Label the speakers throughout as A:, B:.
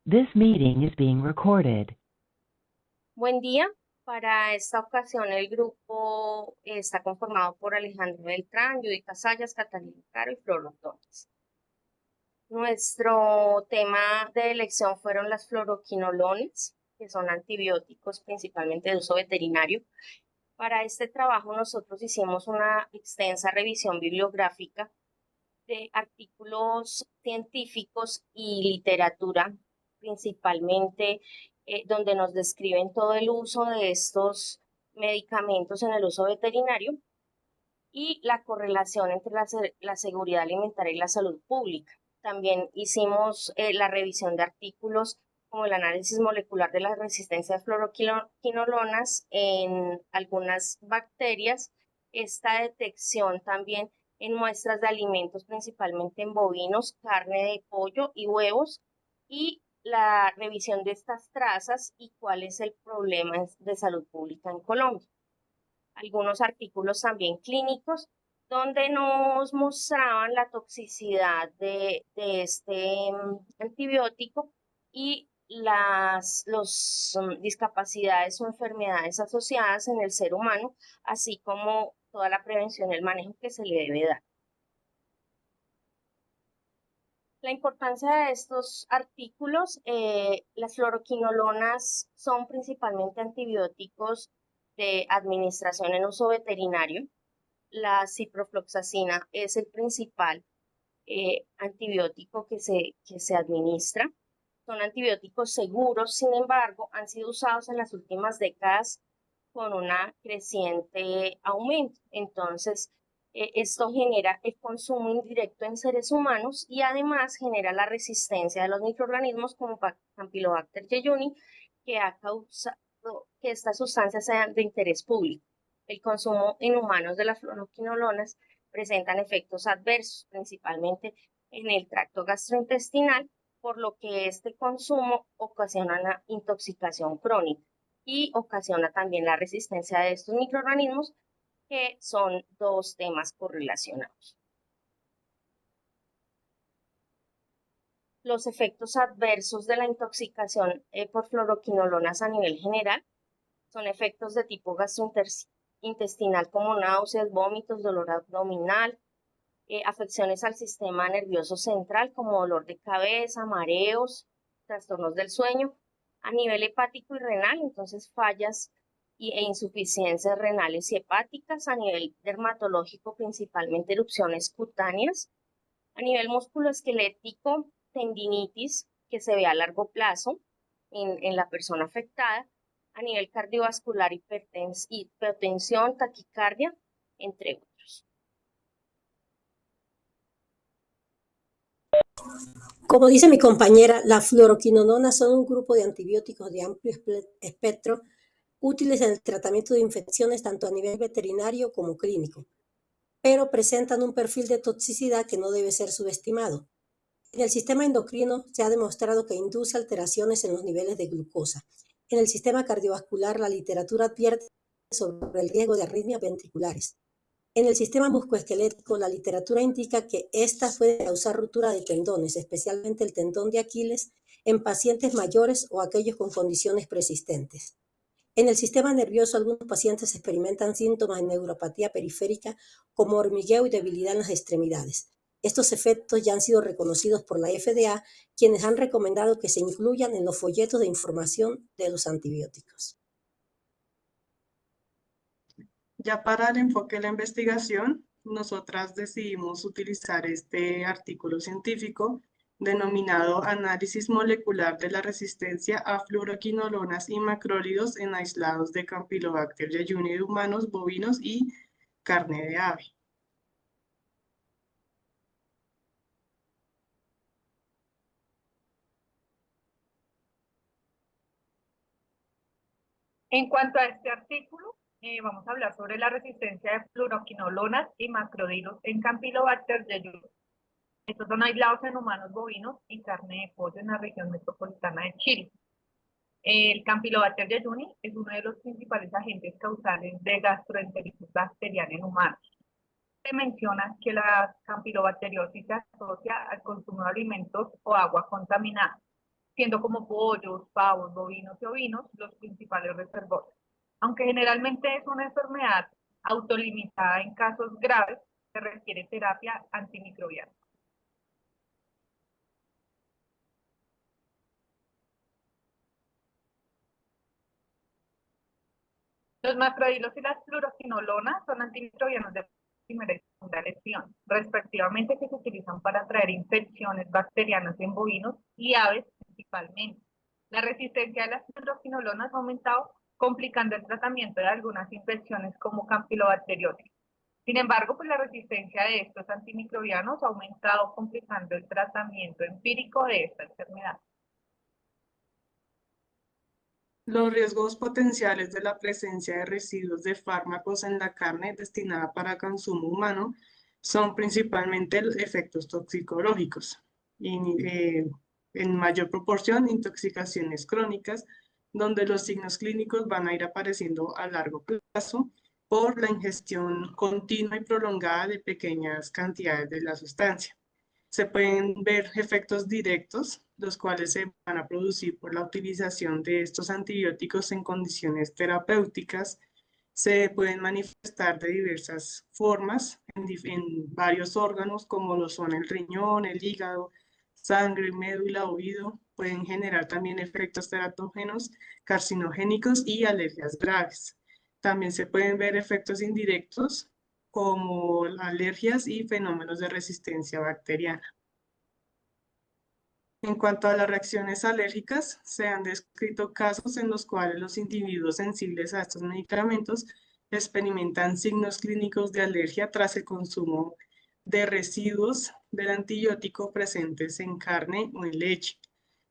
A: This meeting is being recorded.
B: Buen día. Para esta ocasión el grupo está conformado por Alejandro Beltrán, Judica Sayas, Catalina Caro y Flor Ordóñez. Nuestro tema de elección fueron las fluoroquinolonas, que son antibióticos principalmente de uso veterinario. Para este trabajo nosotros hicimos una extensa revisión bibliográfica de artículos científicos y literatura, principalmente donde nos describen todo el uso de estos medicamentos en el uso veterinario y la correlación entre la seguridad alimentaria y la salud pública. También hicimos la revisión de artículos como el análisis molecular de la resistencia de fluoroquinolonas en algunas bacterias, esta detección también en muestras de alimentos, principalmente en bovinos, carne de pollo y huevos, y la revisión de estas trazas y cuál es el problema de salud pública en Colombia. Algunos artículos también clínicos donde nos mostraban la toxicidad de este antibiótico y las discapacidades o enfermedades asociadas en el ser humano, así como toda la prevención y el manejo que se le debe dar. La importancia de estos artículos, las fluoroquinolonas son principalmente antibióticos de administración en uso veterinario. La ciprofloxacina es el principal antibiótico que se administra. Son antibióticos seguros, sin embargo, han sido usados en las últimas décadas con una creciente aumento. Entonces, esto genera el consumo indirecto en seres humanos y además genera la resistencia de los microorganismos como Campylobacter jejuni, que ha causado que estas sustancias sean de interés público. El consumo en humanos de las fluoroquinolonas presentan efectos adversos, principalmente en el tracto gastrointestinal, por lo que este consumo ocasiona una intoxicación crónica y ocasiona también la resistencia de estos microorganismos, que son dos temas correlacionados. Los efectos adversos de la intoxicación por fluoroquinolonas a nivel general son efectos de tipo gastrointestinal como náuseas, vómitos, dolor abdominal, afecciones al sistema nervioso central como dolor de cabeza, mareos, trastornos del sueño. A nivel hepático y renal, entonces fallas e insuficiencias renales y hepáticas. A nivel dermatológico, principalmente erupciones cutáneas. A nivel musculoesquelético, tendinitis que se ve a largo plazo en la persona afectada. A nivel cardiovascular, hipertensión, taquicardia, entre otros.
C: Como dice mi compañera, las fluoroquinolonas son un grupo de antibióticos de amplio espectro útiles en el tratamiento de infecciones tanto a nivel veterinario como clínico, pero presentan un perfil de toxicidad que no debe ser subestimado. En el sistema endocrino se ha demostrado que induce alteraciones en los niveles de glucosa. En el sistema cardiovascular, la literatura advierte sobre el riesgo de arritmias ventriculares. En el sistema musculoesquelético, la literatura indica que estas pueden causar ruptura de tendones, especialmente el tendón de Aquiles, en pacientes mayores o aquellos con condiciones preexistentes. En el sistema nervioso, algunos pacientes experimentan síntomas de neuropatía periférica como hormigueo y debilidad en las extremidades. Estos efectos ya han sido reconocidos por la FDA, quienes han recomendado que se incluyan en los folletos de información de los antibióticos.
D: Ya para el enfoque de la investigación, nosotras decidimos utilizar este artículo científico denominado Análisis molecular de la resistencia a fluoroquinolonas y macrólidos en aislados de Campylobacter jejuni de humanos, bovinos y carne de ave.
E: En cuanto a este artículo, vamos a hablar sobre la resistencia de fluoroquinolonas y macrólidos en Campylobacter jejuni. Estos son aislados en humanos, bovinos y carne de pollo en la región metropolitana de Chile. El Campylobacter jejuni es uno de los principales agentes causales de gastroenteritis bacteriana en humanos. Se menciona que la campylobacteriosis se asocia al consumo de alimentos o agua contaminada. siendo como pollos, pavos, bovinos y ovinos los principales reservorios. Aunque generalmente es una enfermedad autolimitada en casos graves, se requiere terapia antimicrobiana. Los macrodilos y las fluoroquinolonas son antimicrobianos de primera y segunda elección, respectivamente, que se utilizan para traer infecciones bacterianas en bovinos y aves principalmente. La resistencia a las fluoroquinolonas ha aumentado, complicando el tratamiento de algunas infecciones como campilobacterióticas. Sin embargo, pues la resistencia de estos antimicrobianos ha aumentado, complicando el tratamiento empírico de esta enfermedad.
D: Los riesgos potenciales de la presencia de residuos de fármacos en la carne destinada para consumo humano son principalmente los efectos toxicológicos y en mayor proporción intoxicaciones crónicas, donde los signos clínicos van a ir apareciendo a largo plazo por la ingestión continua y prolongada de pequeñas cantidades de la sustancia. Se pueden ver efectos directos, los cuales se van a producir por la utilización de estos antibióticos en condiciones terapéuticas. Se pueden manifestar de diversas formas en varios órganos, como lo son el riñón, el hígado, sangre, médula, oído. Pueden generar también efectos teratógenos, carcinogénicos y alergias graves. También se pueden ver efectos indirectos, como alergias y fenómenos de resistencia bacteriana. En cuanto a las reacciones alérgicas, se han descrito casos en los cuales los individuos sensibles a estos medicamentos experimentan signos clínicos de alergia tras el consumo de residuos del antibiótico presentes en carne o en leche.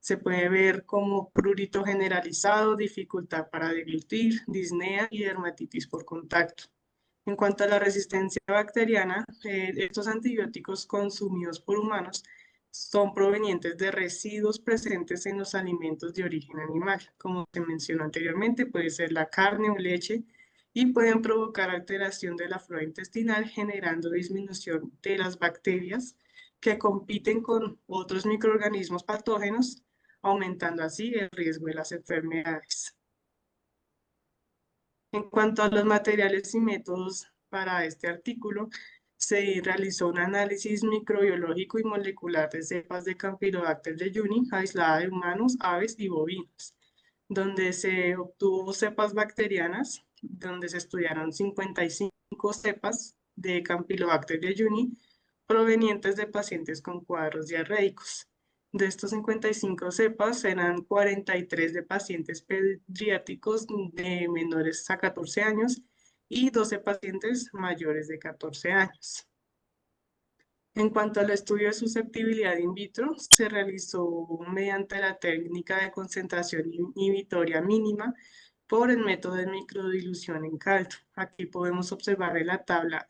D: Se puede ver como prurito generalizado, dificultad para deglutir, disnea y dermatitis por contacto. En cuanto a la resistencia bacteriana, estos antibióticos consumidos por humanos son provenientes de residuos presentes en los alimentos de origen animal. Como se mencionó anteriormente, puede ser la carne o leche y pueden provocar alteración de la flora intestinal, generando disminución de las bacterias que compiten con otros microorganismos patógenos, aumentando así el riesgo de las enfermedades. En cuanto a los materiales y métodos para este artículo, se realizó un análisis microbiológico y molecular de cepas de Campylobacter jejuni aislada de humanos, aves y bovinos, donde se obtuvo cepas bacterianas, donde se estudiaron 55 cepas de Campylobacter jejuni provenientes de pacientes con cuadros diarreicos. De estos 55 cepas, eran 43 de pacientes pediátricos de menores a 14 años y 12 pacientes mayores de 14 años. En cuanto al estudio de susceptibilidad in vitro, se realizó mediante la técnica de concentración inhibitoria mínima por el método de microdilución en caldo. Aquí podemos observar en la tabla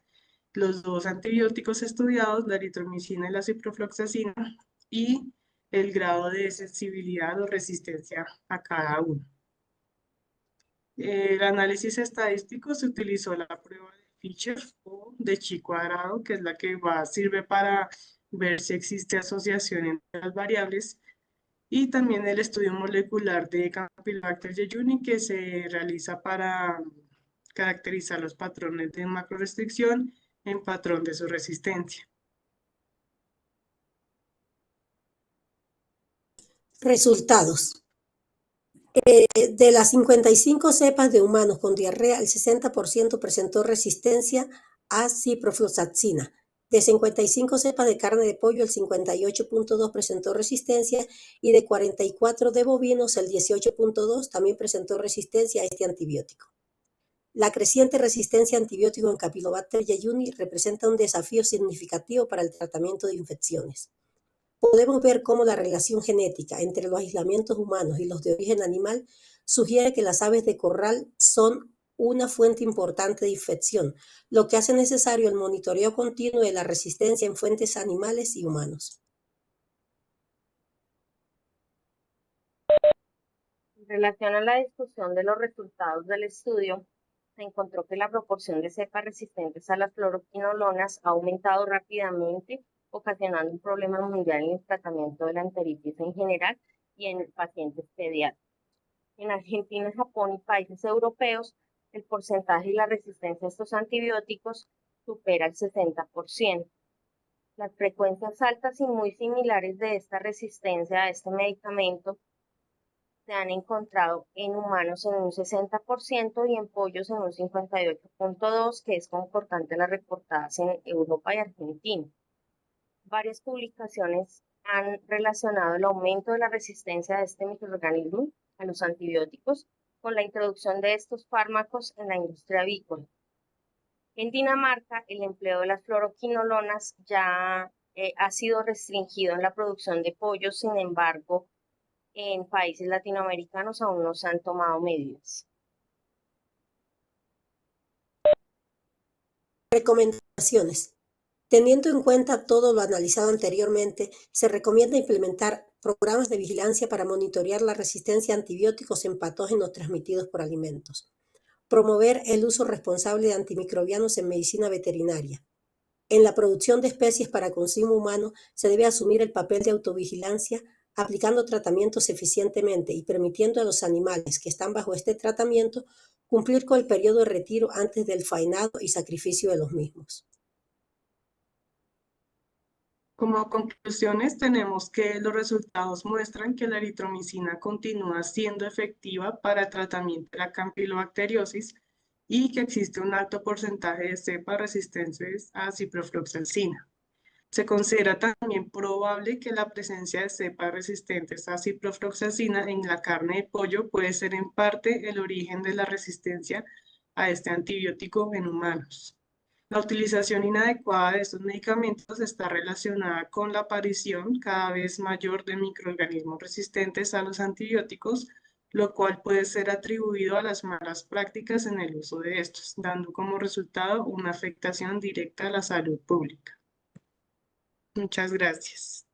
D: los dos antibióticos estudiados, la eritromicina y la ciprofloxacina, y el grado de sensibilidad o resistencia a cada uno. El análisis estadístico se utilizó la prueba de Fisher o de chi cuadrado, que es la que sirve para ver si existe asociación entre las variables, y también el estudio molecular de Campylobacter jejuni, que se realiza para caracterizar los patrones de macrorestricción en patrón de su resistencia.
C: Resultados. De las 55 cepas de humanos con diarrea, el 60% presentó resistencia a ciprofloxacina. De 55 cepas de carne de pollo, el 58.2% presentó resistencia y de 44 de bovinos, el 18.2% también presentó resistencia a este antibiótico. La creciente resistencia a antibióticos en Campylobacter jejuni representa un desafío significativo para el tratamiento de infecciones. Podemos ver cómo la relación genética entre los aislamientos humanos y los de origen animal sugiere que las aves de corral son una fuente importante de infección, lo que hace necesario el monitoreo continuo de la resistencia en fuentes animales y humanos.
B: En relación a la discusión de los resultados del estudio, se encontró que la proporción de cepas resistentes a las fluoroquinolonas ha aumentado rápidamente, ocasionando un problema mundial en el tratamiento de la enteritis en general y en pacientes pediátricos. En Argentina, Japón y países europeos, el porcentaje y la resistencia a estos antibióticos supera el 60%. Las frecuencias altas y muy similares de esta resistencia a este medicamento se han encontrado en humanos en un 60% y en pollos en un 58.2%, que es concordante a las reportadas en Europa y Argentina. Varias publicaciones han relacionado el aumento de la resistencia de este microorganismo a los antibióticos con la introducción de estos fármacos en la industria avícola. En Dinamarca, el empleo de las fluoroquinolonas ya ha sido restringido en la producción de pollos, sin embargo, en países latinoamericanos aún no se han tomado medidas.
C: Recomendaciones. Teniendo en cuenta todo lo analizado anteriormente, se recomienda implementar programas de vigilancia para monitorear la resistencia a antibióticos en patógenos transmitidos por alimentos. Promover el uso responsable de antimicrobianos en medicina veterinaria. En la producción de especies para consumo humano se debe asumir el papel de autovigilancia, aplicando tratamientos eficientemente y permitiendo a los animales que están bajo este tratamiento cumplir con el periodo de retiro antes del faenado y sacrificio de los mismos.
D: Como conclusiones, tenemos que los resultados muestran que la eritromicina continúa siendo efectiva para el tratamiento de la campilobacteriosis y que existe un alto porcentaje de cepas resistentes a ciprofloxacina. Se considera también probable que la presencia de cepas resistentes a ciprofloxacina en la carne de pollo puede ser en parte el origen de la resistencia a este antibiótico en humanos. La utilización inadecuada de estos medicamentos está relacionada con la aparición cada vez mayor de microorganismos resistentes a los antibióticos, lo cual puede ser atribuido a las malas prácticas en el uso de estos, dando como resultado una afectación directa a la salud pública. Muchas gracias.